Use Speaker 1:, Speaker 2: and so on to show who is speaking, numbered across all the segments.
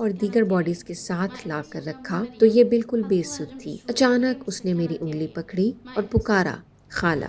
Speaker 1: और दीगर बॉडीज के साथ लाकर रखा तो ये बिल्कुल बेसुध थी। अचानक उसने मेरी उंगली पकड़ी और पुकारा, खाला।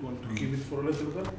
Speaker 2: You want to keep it for a little bit؟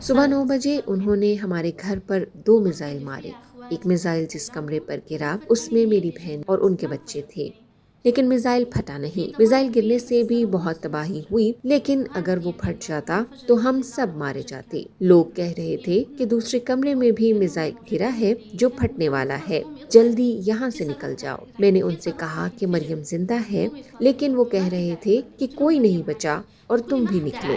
Speaker 1: सुबह 9 बजे उन्होंने हमारे घर पर 2 मिसाइल मारे। एक मिसाइल जिस कमरे पर गिरा उसमें मेरी बहन और उनके बच्चे थे, लेकिन मिसाइल फटा नहीं। मिसाइल गिरने से भी बहुत तबाही हुई, लेकिन अगर वो फट जाता तो हम सब मारे जाते। लोग कह रहे थे कि दूसरे कमरे में भी मिसाइल गिरा है जो फटने वाला है, जल्दी यहाँ से निकल जाओ। मैंने उनसे कहा कि मरियम जिंदा है, लेकिन वो कह रहे थे कि कोई नहीं बचा और तुम भी निकलो।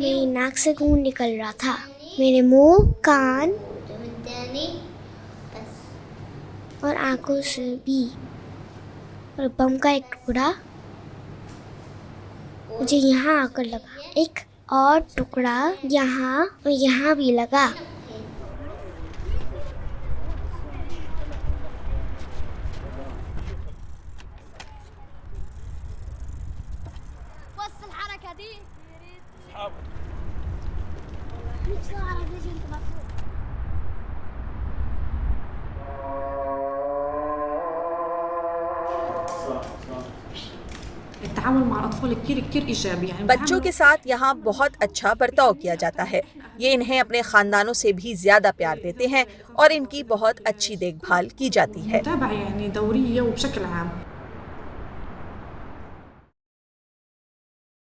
Speaker 3: मेरी नाक से खून निकल रहा था, मेरे मुंह, कान और आंखों से भी। और बम का एक टुकड़ा मुझे यहाँ आकर लगा, एक और टुकड़ा यहाँ और यहाँ भी लगा।
Speaker 4: बच्चों के साथ यहाँ बहुत अच्छा बर्ताव किया जाता है। ये इन्हें अपने खानदानों से भी ज्यादा प्यार देते हैं और इनकी बहुत अच्छी देखभाल की जाती है।